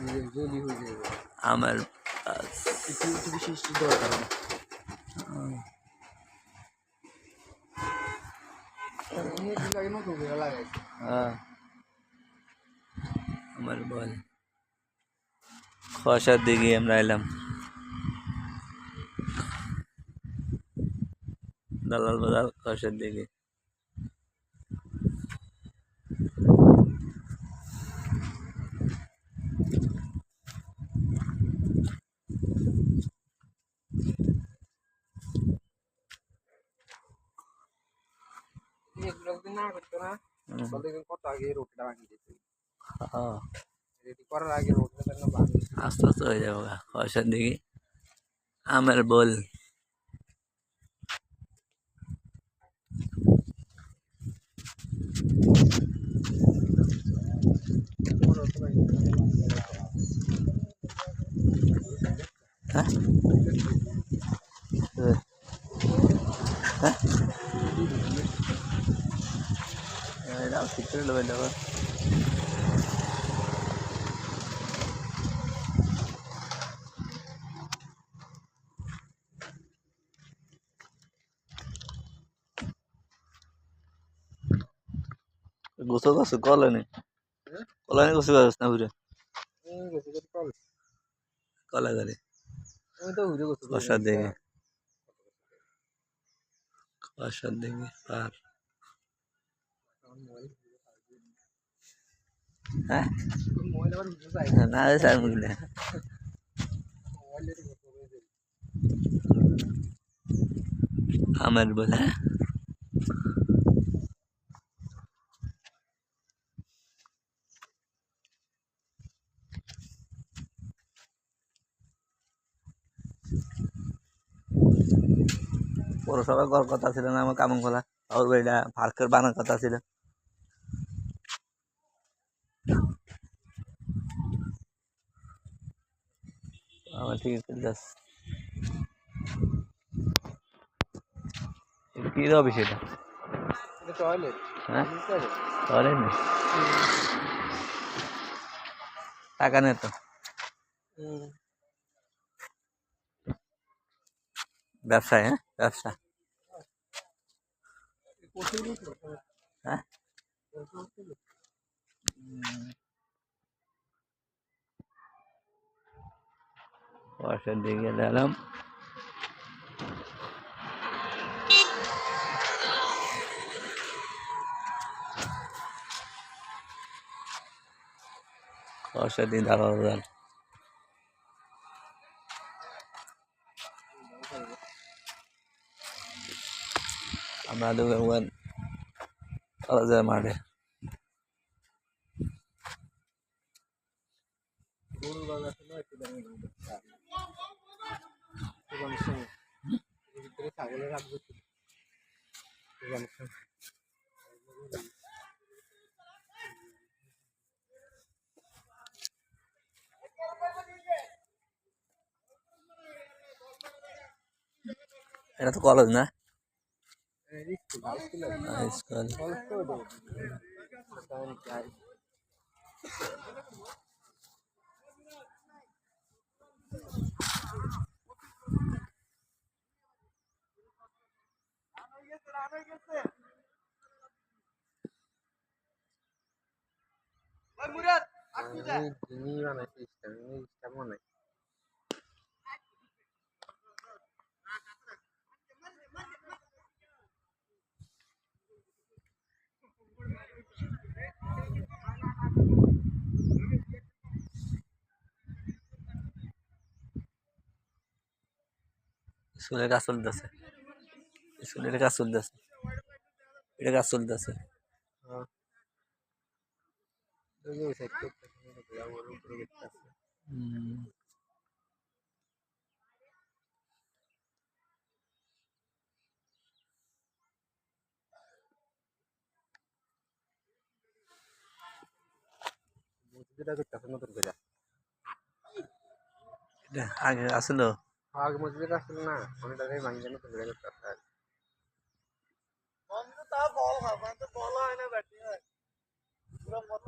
জলদি হয়ে যাবে আমার একটু একটু বেশি দরকার আমার বল খসার দিকে আমরা এলাম দালাল বাজার খসার দিকে না করতো না বলতে কত আগে রোডটা ভাঙিয়ে দিয়েছে হ্যাঁ রেডি করার আগে রোডটা যেন ভাঙিয়ে আস্তে আস্তে হয়ে যাবো খসার দিকে আমার বল হ্যাঁ হ্যাঁ এটাও ঠিক করে নেবেন আবার গোসল করছো কলানি কলানি গোসল করছ না ঘুরে কলা করে খসার দিকে খসার দিকে আর হ্যাঁ না স্যার মুখলে আমার বলে পৌরসভা করার কথা ছিল না আমার কামন খোলা আর বাড়িটা পার্কের বানার কথা ছিল আমার ঠিক আছে কি হবে সেটা টয়লেট হ্যাঁ টয়লেট নেই টাকা নেই তো ব্যবসায় হ্যাঁ ব্যবসা হ্যাঁ খসার দিকে এলাম খসার দিন দাঁড়াল আমরা দোকান কলেজের মাঠে ছাগলের রাখবো এটা তো কলেজ না স্কুল স্কুলের কাজ চলতেছে স্কুলের কাজ চলতেছে এটা কাজ চলতেছে আগে আসলো আগে মসজিদের আসছিল না অনেকটা ভাঙি জানো তো বল হয় না ব্যাটিং হয় পুরো মত